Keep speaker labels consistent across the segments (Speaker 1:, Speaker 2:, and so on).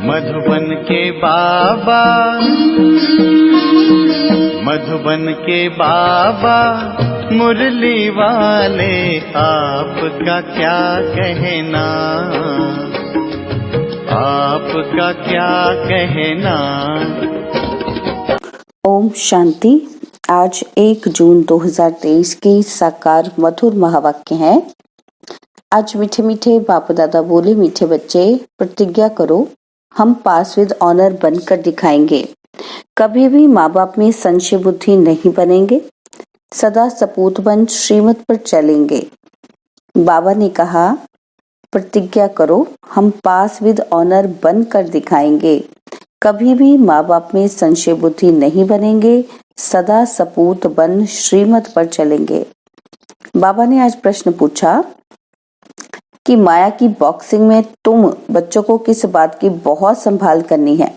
Speaker 1: मधुबन के बाबा, मधुबन के बाबा मुरली वाले, आपका क्या कहना, आपका क्या कहना।
Speaker 2: ओम शांति। आज 1 जून 2023 की साकार मधुर महावाक्य है। आज मीठे मीठे बाप दादा बोले, मीठे बच्चे प्रतिज्ञा करो, हम पास विद ऑनर बनकर दिखाएंगे। कभी भी माँ बाप में संशय बुद्धि नहीं बनेंगे, सदा सपूत बन श्रीमत पर चलेंगे। बाबा ने कहा, प्रतिज्ञा करो, हम पास विद ऑनर बनकर दिखाएंगे। कभी भी माँ बाप में संशय बुद्धि नहीं बनेंगे, सदा सपूत बन श्रीमत पर चलेंगे। बाबा ने आज प्रश्न पूछा कि माया की बॉक्सिंग में तुम बच्चों को किस बात की बहुत संभाल करनी है।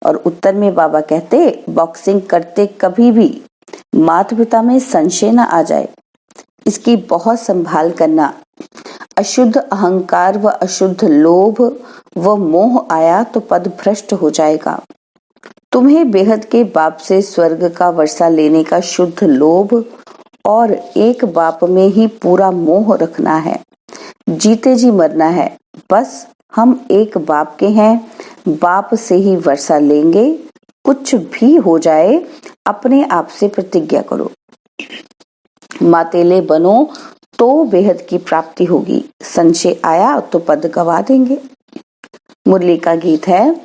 Speaker 2: और उत्तर में बाबा कहते, बॉक्सिंग करते कभी भी माता पिता में संशय न आ जाए, इसकी बहुत संभाल करना। अशुद्ध अहंकार व अशुद्ध लोभ व मोह आया तो पद भ्रष्ट हो जाएगा। तुम्हें बेहद के बाप से स्वर्ग का वर्षा लेने का शुद्ध लोभ और एक बाप में ही पूरा मोह रखना है। जीते जी मरना है। बस हम एक बाप के हैं, बाप से ही वर्षा लेंगे। कुछ भी हो जाए, अपने आप से प्रतिज्ञा करो। मातेले बनो तो बेहद की प्राप्ति होगी, संशय आया तो पद गवा देंगे। मुरली का गीत है,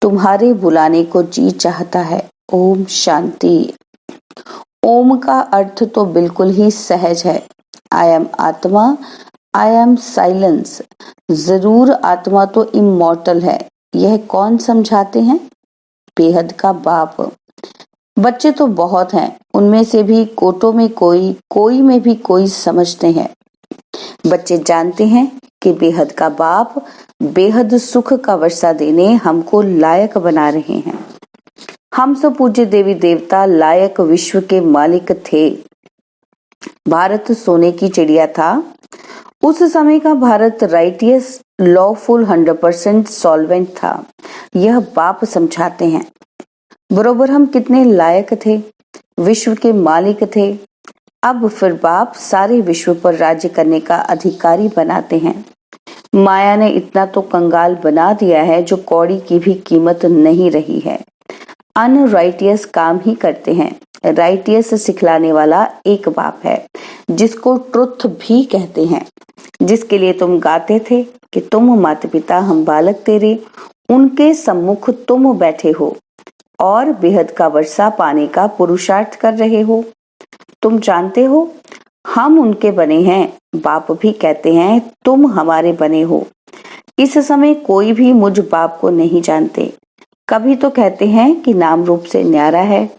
Speaker 2: तुम्हारे बुलाने को जी चाहता है। ओम शांति। ओम का अर्थ तो बिल्कुल ही सहज है। आई एम आत्मा, आई एम साइलेंस। जरूर आत्मा तो इमॉर्टल है, यह कौन समझाते हैं? बेहद का बाप। बच्चे तो बहुत हैं, उनमें से भी कोटों में कोई, कोई में भी कोई समझते हैं। बच्चे जानते हैं कि बेहद का बाप बेहद सुख का वर्षा देने हमको लायक बना रहे हैं। हम सब पूज्य देवी देवता लायक विश्व के मालिक थे। भारत सोने की चिड़िया था। उस समय का भारत राइटियस, लॉफुल, 100% सॉल्वेंट था। यह बाप समझाते हैं। बरोबर हम कितने लायक थे, विश्व के मालिक थे। अब फिर बाप सारे विश्व पर राज्य करने का अधिकारी बनाते हैं। माया ने इतना तो कंगाल बना दिया है जो कौड़ी की भी कीमत नहीं रही है। अनराइटियस काम ही करते हैं। राइटियस सिखलाने वाला एक बाप है, जिसको ट्रुथ भी कहते हैं। जिसके लिए तुम गाते थे कि तुम माता पिता हम बालक तेरे, उनके सम्मुख तुम बैठे हो और बेहद का वर्षा पाने का पुरुषार्थ कर रहे हो। तुम जानते हो हम उनके बने हैं। बाप भी कहते हैं तुम हमारे बने हो। इस समय कोई भी मुझ बाप को नहीं जानते। कभी तो कहते हैं कि नाम रूप से न्यारा है,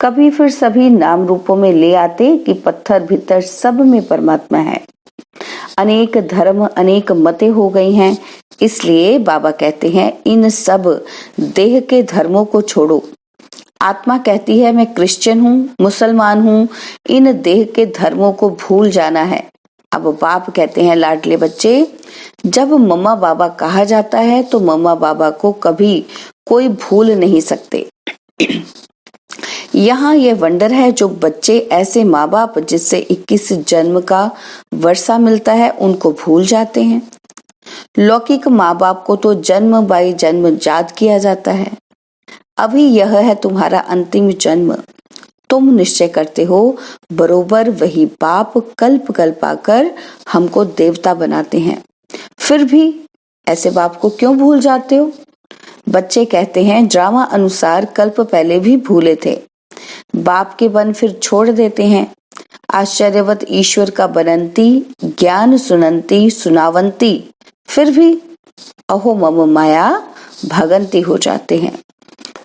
Speaker 2: कभी फिर सभी नाम रूपों में ले आते कि पत्थर भीतर सब में परमात्मा है। अनेक धर्म, अनेक मतें हो गई हैं। इसलिए बाबा कहते हैं इन सब देह के धर्मों को छोड़ो। आत्मा कहती है मैं क्रिश्चियन हूँ, मुसलमान हूँ, इन देह के धर्मों को भूल जाना है। अब बाप कहते हैं लाडले बच्चे, जब मम्मा बाबा कहा जाता है तो मम्मा बाबा को कभी कोई भूल नहीं सकते। यहाँ ये वंडर है जो बच्चे ऐसे माँ बाप जिससे 21 जन्म का वर्षा मिलता है उनको भूल जाते हैं। लौकिक माँ बाप को तो जन्म बाई जन्म याद किया जाता है। अभी यह है तुम्हारा अंतिम जन्म। तुम निश्चय करते हो बरोबर वही बाप कल्प कल्प आकर हमको देवता बनाते हैं। फिर भी ऐसे बाप को क्यों भूल जाते हो? बच्चे कहते हैं ड्रामा अनुसार कल्प पहले भी भूले थे। बाप के बन फिर छोड़ देते हैं। आश्चर्यवत ईश्वर का बनंती, ज्ञान सुनंती सुनावंती, फिर भी अहो मम माया भगंती हो जाते हैं।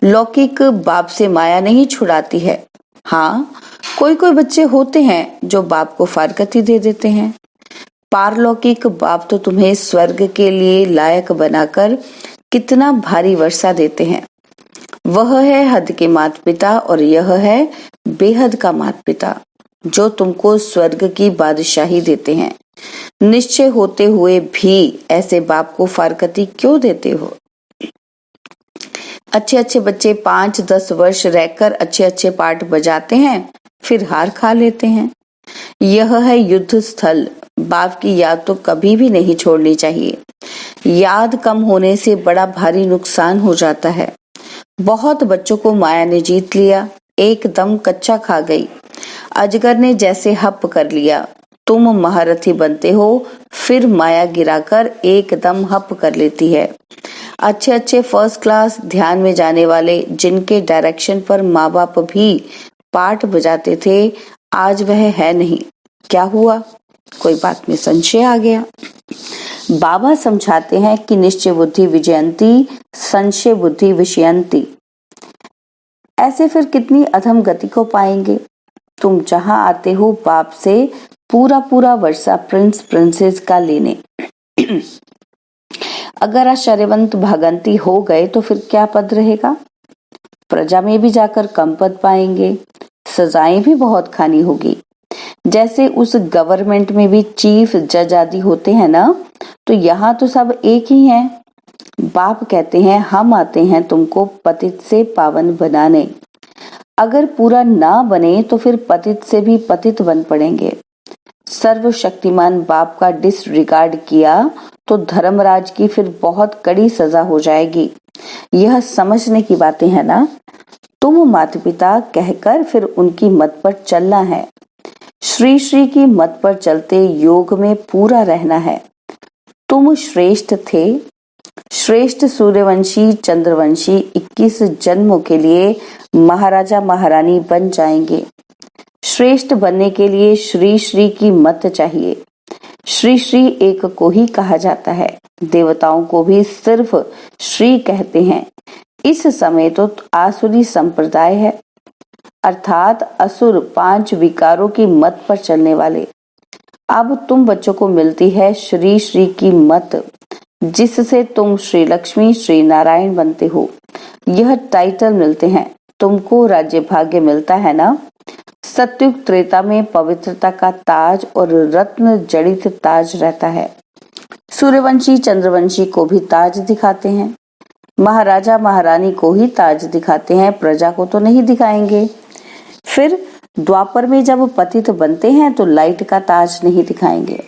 Speaker 2: लौकिक बाप से माया नहीं छुड़ाती है। हाँ, कोई कोई बच्चे होते हैं जो बाप को फारकती दे देते हैं। पारलौकिक बाप तो तुम्हें स्वर्ग के लिए लायक बनाकर कितना भारी वर्षा देते हैं। वह है हद के माता पिता और यह है बेहद का माता पिता, जो तुमको स्वर्ग की बादशाही देते हैं। निश्चय होते हुए भी ऐसे बाप को फारकती क्यों देते हो? अच्छे अच्छे बच्चे 5-10 वर्ष रहकर अच्छे अच्छे पाठ बजाते हैं, फिर हार खा लेते हैं। यह है युद्ध स्थल। बाप की याद तो कभी भी नहीं छोड़नी चाहिए। याद कम होने से बड़ा भारी नुकसान हो जाता है। बहुत बच्चों को माया ने जीत लिया, एकदम कच्चा खा गई। अजगर ने जैसे हप कर लिया। तुम महारथी बनते हो, फिर माया गिराकर एकदम हप कर लेती है। अच्छे अच्छे फर्स्ट क्लास ध्यान में जाने वाले, जिनके डायरेक्शन पर माँ बाप भी पाठ बजाते थे, आज वह है नहीं। क्या हुआ? कोई बात में संशय आ गया। बाबा समझाते हैं कि निश्चय बुद्धि विजयंती, संशय बुद्धि विषयंती। ऐसे फिर कितनी अधम गति को पाएंगे। तुम जहां आते हो बाप से पूरा पूरा वर्षा प्रिंस प्रिंसेस का लेने। अगर आश्चर्यवंत भागंती हो गए तो फिर क्या पद रहेगा? प्रजा में भी जाकर कम पद पाएंगे, सजाएं भी बहुत खानी होगी। जैसे उस गवर्नमेंट में भी चीफ जज आदि होते हैं ना, तो यहाँ तो सब एक ही हैं। बाप कहते हैं हम आते हैं तुमको पतित से पावन बनाने। अगर पूरा ना बने तो फिर पतित से भी पतित बन पड़ेंगे। सर्वशक्तिमान बाप का डिसरिगार्ड किया तो धर्मराज की फिर बहुत कड़ी सजा हो जाएगी। यह समझने की बातें हैं ना। तुम माता पिता कहकर फिर उनकी मत पर चलना है। श्री श्री की मत पर चलते योग में पूरा रहना है। तुम श्रेष्ठ थे, श्रेष्ठ सूर्यवंशी चंद्रवंशी 21 जन्मों के लिए महाराजा महारानी बन जाएंगे। श्रेष्ठ बनने के लिए श्री श्री की मत चाहिए। श्री श्री एक को ही कहा जाता है, देवताओं को भी सिर्फ श्री कहते हैं। इस समय तो आसुरी संप्रदाय है, अर्थात असुर 5 विकारों की मत पर चलने वाले। अब तुम बच्चों को मिलती है श्री श्री की मत, जिससे तुम श्री लक्ष्मी श्री नारायण बनते हो। यह टाइटल मिलते हैं, तुमको राज्य भाग्य मिलता है ना। सत्युग त्रेता में पवित्रता का ताज और रत्न जड़ित ताज रहता है। सूर्यवंशी चंद्रवंशी को भी ताज दिखाते हैं, महाराजा महारानी को ही ताज दिखाते हैं, प्रजा को तो नहीं दिखाएंगे। फिर द्वापर में जब पतित बनते हैं तो लाइट का ताज नहीं दिखाएंगे।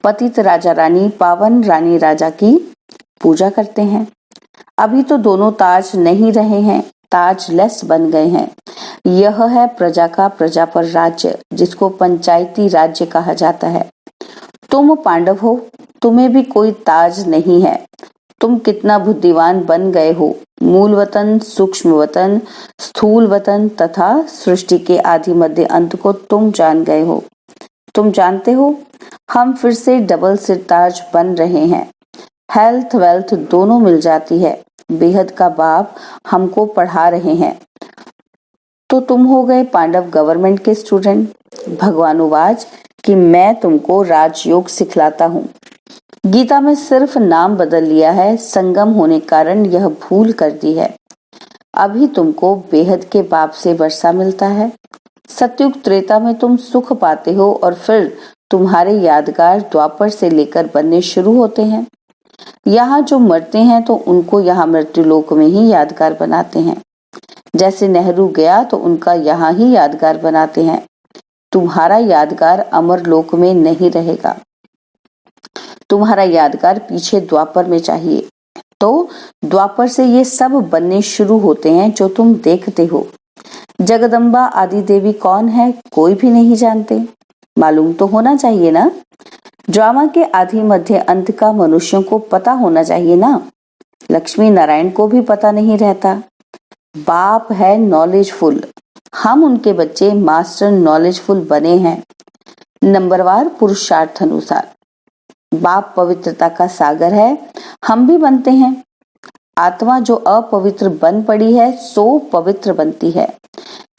Speaker 2: पतित राजा रानी पावन रानी राजा की पूजा करते हैं। अभी तो दोनों ताज नहीं रहे हैं, ताज लेस बन गए हैं। यह है प्रजा का प्रजा पर राज्य, जिसको पंचायती राज्य कहा जाता है। तुम पांडव हो, तुम्हें भी कोई ताज नहीं है। तुम कितना बुद्धिमान बन गए हो। मूल वतन, सूक्ष्म वतन, स्थूल वतन तथा सृष्टि के आदि मध्य अंत को तुम जान गए हो। तुम जानते हो हम फिर से डबल सिरताज बन रहे हैं। हेल्थ वेल्थ दोनों मिल जाती है। बेहद का बाप हमको पढ़ा रहे हैं। तो तुम हो गए पांडव गवर्नमेंट के स्टूडेंट। भगवानुवाच कि मैं तुमको राजयोग सिखलाता हूँ। गीता में सिर्फ नाम बदल लिया है, संगम होने कारण यह भूल कर दी है। अभी तुमको बेहद के बाप से वर्षा मिलता है। सतयुग त्रेता में तुम सुख पाते हो और फिर तुम्हारे यादगार द्वापर से लेकर बनने शुरू होते हैं। यहाँ जो मरते हैं तो उनको यहाँ मृत्युलोक में ही यादगार बनाते हैं। जैसे नेहरू गया तो उनका यहाँ ही यादगार बनाते हैं। तुम्हारा यादगार अमर लोक में नहीं रहेगा। तुम्हारा यादगार पीछे द्वापर में चाहिए। तो द्वापर से ये सब बनने शुरू होते हैं जो तुम देखते हो। जगदम्बा आदि देवी कौन है, कोई भी नहीं जानते। मालूम तो होना चाहिए ना। ड्रामा के आदि मध्य अंत का मनुष्यों को पता होना चाहिए ना। लक्ष्मी नारायण को भी पता नहीं रहता। बाप है नॉलेजफुल, हम उनके बच्चे मास्टर नॉलेजफुल बने हैं। नंबरवार पुरुषार्थ अनुसार बाप पवित्रता का सागर है, हम भी बनते हैं। आत्मा जो अपवित्र बन पड़ी है सो पवित्र बनती है।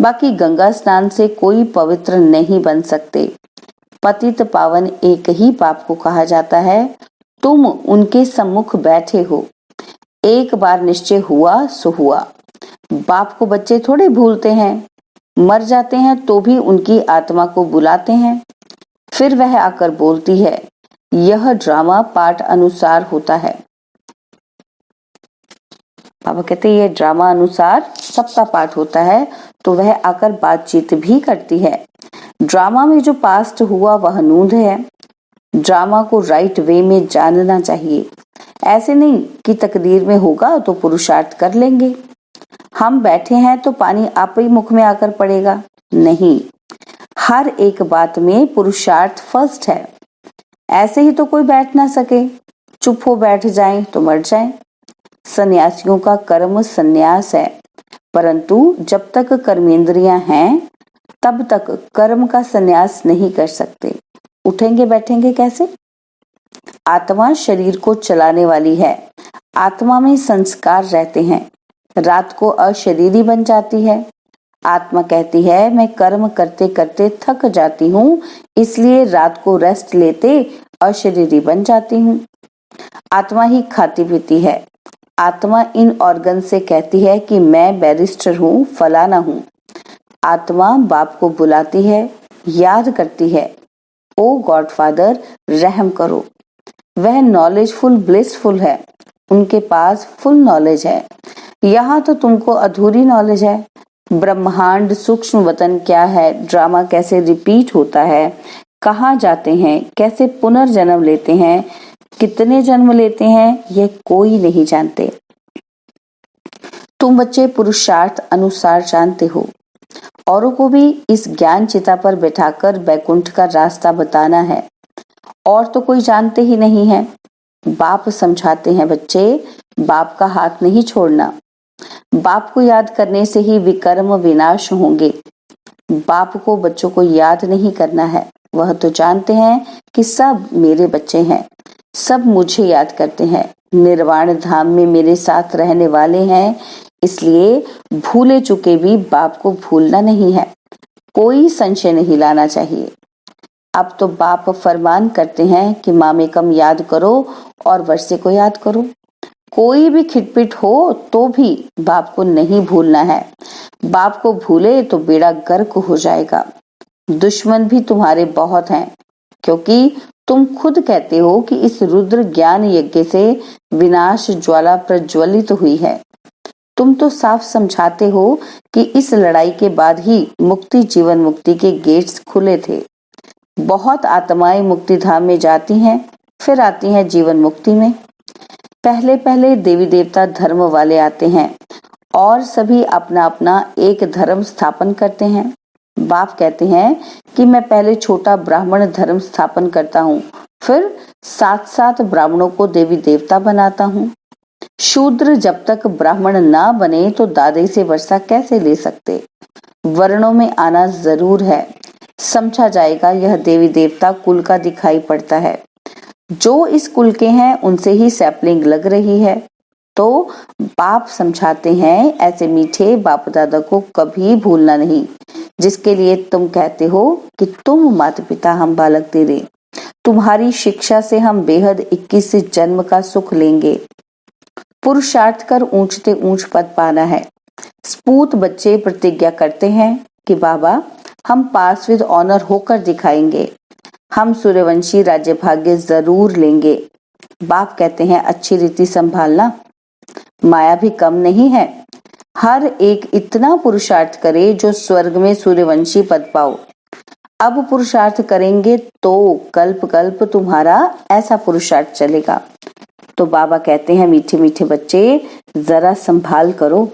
Speaker 2: बाकी गंगा स्नान से कोई पवित्र नहीं बन सकते। पतित पावन एक ही बाप को कहा जाता है। तुम उनके सम्मुख बैठे हो। एक बार निश्चय हुआ सो हुआ। बाप को बच्चे थोड़े भूलते हैं। मर जाते हैं तो भी उनकी आत्मा को बुलाते हैं, फिर वह आकर बोलती है। यह ड्रामा पाठ अनुसार होता है। पापा कहते ये ड्रामा अनुसार सबका पाठ होता है, तो वह आकर बातचीत भी करती है। ड्रामा में जो पास्ट हुआ वह नूंद है। ड्रामा को राइट वे में जानना चाहिए। ऐसे नहीं कि तकदीर में होगा तो पुरुषार्थ कर लेंगे, हम बैठे हैं तो पानी आप ही मुख में आकर पड़ेगा। नहीं, हर एक बात में पुरुषार्थ फर्स्ट है। ऐसे ही तो कोई बैठ ना सके, चुप हो बैठ जाएं तो मर जाएं। सन्यासियों का कर्म सन्यास है, परंतु जब तक कर्मेंद्रियां हैं तब तक कर्म का सन्यास नहीं कर सकते। उठेंगे बैठेंगे कैसे? आत्मा शरीर को चलाने वाली है। आत्मा में संस्कार रहते हैं। रात को अशरीरी बन जाती है। आत्मा कहती है मैं कर्म करते करते थक जाती हूँ, इसलिए रात को रेस्ट लेते अशरीरी बन जाती हूँ। आत्मा ही खाती पीती है। आत्मा इन ऑर्गन से कहती है कि मैं बैरिस्टर हूँ, फलाना हूँ। आत्मा बाप को बुलाती है, याद करती है, ओ गॉडफादर रहम करो। वह नॉलेजफुल ब्लिसफुल है, उनके पास फुल नॉलेज है। यहाँ तो तुमको अधूरी नॉलेज है। ब्रह्मांड सूक्ष्म वतन क्या है, ड्रामा कैसे रिपीट होता है, कहाँ जाते हैं, कैसे पुनर्जन्म लेते हैं, कितने जन्म लेते हैं, यह कोई नहीं जानते। तुम बच्चे पुरुषार्थ अनुसार जानते हो। औरों को भी इस ज्ञान चिता पर बैठाकर बैकुंठ का रास्ता बताना है, और तो कोई जानते ही नहीं है। बाप समझाते हैं बच्चे, बाप का हाथ नहीं छोड़ना। बाप को याद करने से ही विकर्म विनाश होंगे। बाप को बच्चों को याद नहीं करना है, वह तो जानते हैं कि सब मेरे बच्चे हैं, सब मुझे याद करते हैं, निर्वाण धाम में मेरे साथ रहने वाले हैं, इसलिए भूले चुके भी बाप को भूलना नहीं है। कोई संशय नहीं लाना चाहिए। अब तो बाप फरमान करते हैं कि मामेकम याद करो और वर्षे को याद करो। कोई भी खिटपिट हो तो भी बाप को नहीं भूलना है। बाप को भूले तो बेड़ा गर्क हो जाएगा। दुश्मन भी तुम्हारे बहुत हैं, क्योंकि तुम खुद कहते हो कि इस रुद्र ज्ञान यज्ञ से विनाश ज्वाला प्रज्वलित हुई है। तुम तो साफ समझाते हो कि इस लड़ाई के बाद ही मुक्ति जीवन मुक्ति के गेट्स खुले थे। बहुत आत्माएं मुक्ति धाम में जाती हैं, फिर आती हैं जीवन मुक्ति में। पहले पहले देवी देवता धर्म वाले आते हैं और सभी अपना अपना एक धर्म स्थापन करते हैं। बाप कहते हैं कि मैं पहले छोटा ब्राह्मण धर्म स्थापन करता हूँ, फिर साथ साथ ब्राह्मणों को देवी देवता बनाता हूँ। शूद्र जब तक ब्राह्मण ना बने तो दादे से वर्षा कैसे ले सकते? वर्णों में आना जरूर है। समझा जाएगा यह देवी देवता कुल का दिखाई पड़ता है। जो इस कुल के हैं उनसे ही सैपलिंग लग रही है। तो बाप समझाते हैं ऐसे मीठे बाप दादा को कभी भूलना नहीं, जिसके लिए तुम कहते हो कि तुम माता पिता हम बालक तेरे, तुम्हारी शिक्षा से हम बेहद 21 जन्म का सुख लेंगे। पुरुषार्थ कर ऊंचते ऊंच पद पाना है। स्पूत बच्चे प्रतिज्ञा करते हैं कि बाबा हम पास विद ऑनर होकर दिखाएंगे, हम सूर्यवंशी राज्य भाग्य जरूर लेंगे। बाप कहते हैं अच्छी रीति संभालना, माया भी कम नहीं है। हर एक इतना पुरुषार्थ करे जो स्वर्ग में सूर्यवंशी पद पाओ। अब पुरुषार्थ करेंगे तो कल्प कल्प तुम्हारा ऐसा पुरुषार्थ चलेगा। तो बाबा कहते हैं मीठे मीठे बच्चे जरा संभाल करो,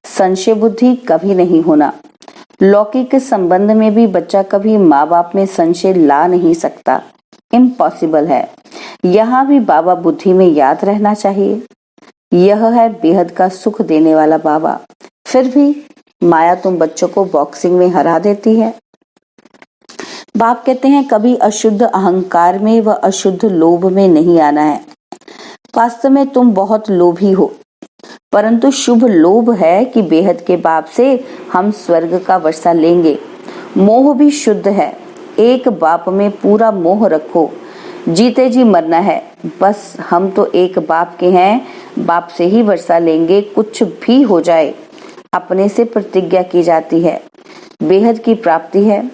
Speaker 2: संशय बुद्धि कभी नहीं होना। लौकिक संबंध में भी बच्चा कभी माँ बाप में संशय ला नहीं सकता, इम्पॉसिबल है। यहाँ भी बाबा बुद्धि में याद रहना चाहिए। यह है बेहद का सुख देने वाला बाबा। फिर भी माया तुम बच्चों को बॉक्सिंग में हरा देती है। बाप कहते हैं कभी अशुद्ध अहंकार में व अशुद्ध लोभ में नहीं आना है। वास्तव में तुम बहुत लोभी हो, परंतु शुभ लोभ है कि बेहद के बाप से हम स्वर्ग का वर्षा लेंगे। मोह भी शुद्ध है। एक बाप में पूरा मोह रखो, जीते जी मरना है। बस हम तो एक बाप के हैं, बाप से ही वर्षा लेंगे, कुछ भी हो जाए। अपने से प्रतिज्ञा की जाती है, बेहद की प्राप्ति है।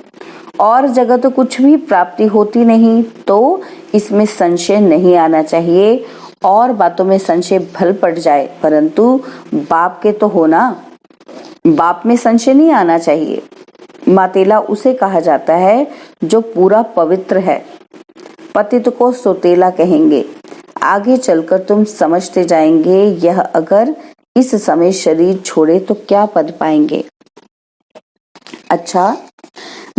Speaker 2: और जगह तो कुछ भी प्राप्ति होती नहीं, तो इसमें संशय नहीं आना चाहिए और बातों में संशय भल पड़ जाए, परंतु बाप के तो हो ना, बाप में संशय नहीं आना चाहिए। मातेला उसे कहा जाता है जो पूरा पवित्र है। पतित को सोतेला कहेंगे। आगे चलकर तुम समझते जाएंगे, यह अगर इस समय शरीर छोड़े तो क्या पद पाएंगे। अच्छा,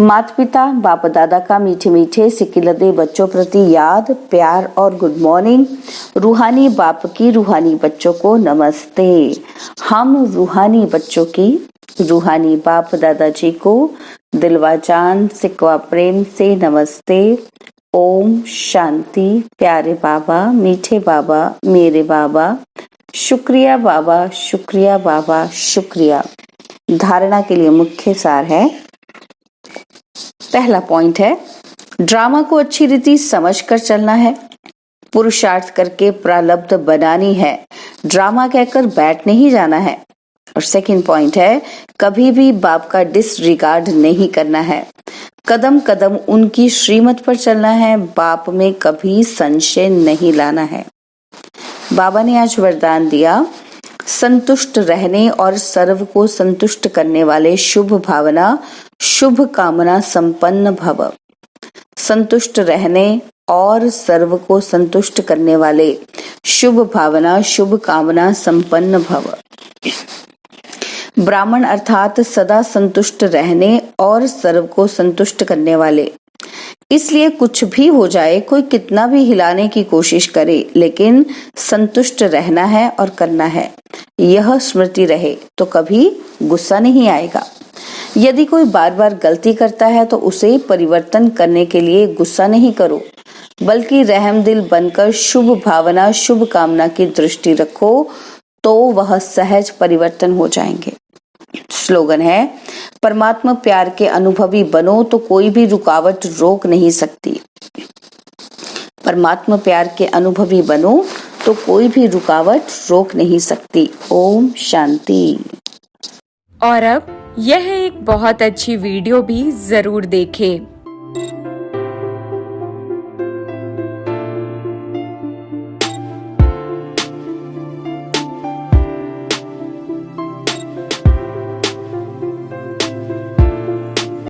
Speaker 2: माता पिता बाप दादा का मीठे मीठे सिकिलदे बच्चों प्रति याद, प्यार और गुड मॉर्निंग। रूहानी बाप की रूहानी बच्चों को नमस्ते। हम रूहानी बच्चों की रूहानी बाप दादाजी को दिलवा जान सिकवा प्रेम से नमस्ते। ओम शांति। प्यारे बाबा, मीठे बाबा, मेरे बाबा, शुक्रिया बाबा, शुक्रिया बाबा, शुक्रिया। धारणा के लिए मुख्य सार है, पहला पॉइंट है ड्रामा को अच्छी रीति समझकर चलना है, पुरुषार्थ करके प्रारब्ध बनानी है, ड्रामा कहकर बैठ नहीं जाना है। और सेकंड पॉइंट है कभी भी बाप का डिसरिगार्ड नहीं करना है, कदम कदम उनकी श्रीमत पर चलना है, बाप में कभी संशय नहीं लाना है। बाबा ने आज वरदान दिया, संतुष्ट रहने और सर्व को संतुष्ट करने वाले शुभ भावना शुभ कामना संपन्न भव। संतुष्ट रहने और सर्व को संतुष्ट करने वाले शुभ भावना शुभ कामना संपन्न भव। ब्राह्मण अर्थात सदा संतुष्ट रहने और सर्व को संतुष्ट करने वाले। इसलिए कुछ भी हो जाए, कोई कितना भी हिलाने की कोशिश करे, लेकिन संतुष्ट रहना है और करना है। यह स्मृति रहे तो कभी गुस्सा नहीं आएगा। यदि कोई बार बार गलती करता है तो उसे परिवर्तन करने के लिए गुस्सा नहीं करो, बल्कि रहमदिल बनकर शुभ भावना शुभ कामना की दृष्टि रखो, तो वह सहज परिवर्तन हो जाएंगे। स्लोगन है, परमात्मा प्यार के अनुभवी बनो तो कोई भी रुकावट रोक नहीं सकती। परमात्मा प्यार के अनुभवी बनो तो कोई भी रुकावट रोक नहीं सकती। ओम शांति।
Speaker 3: और अब यह एक बहुत अच्छी वीडियो भी जरूर देखें।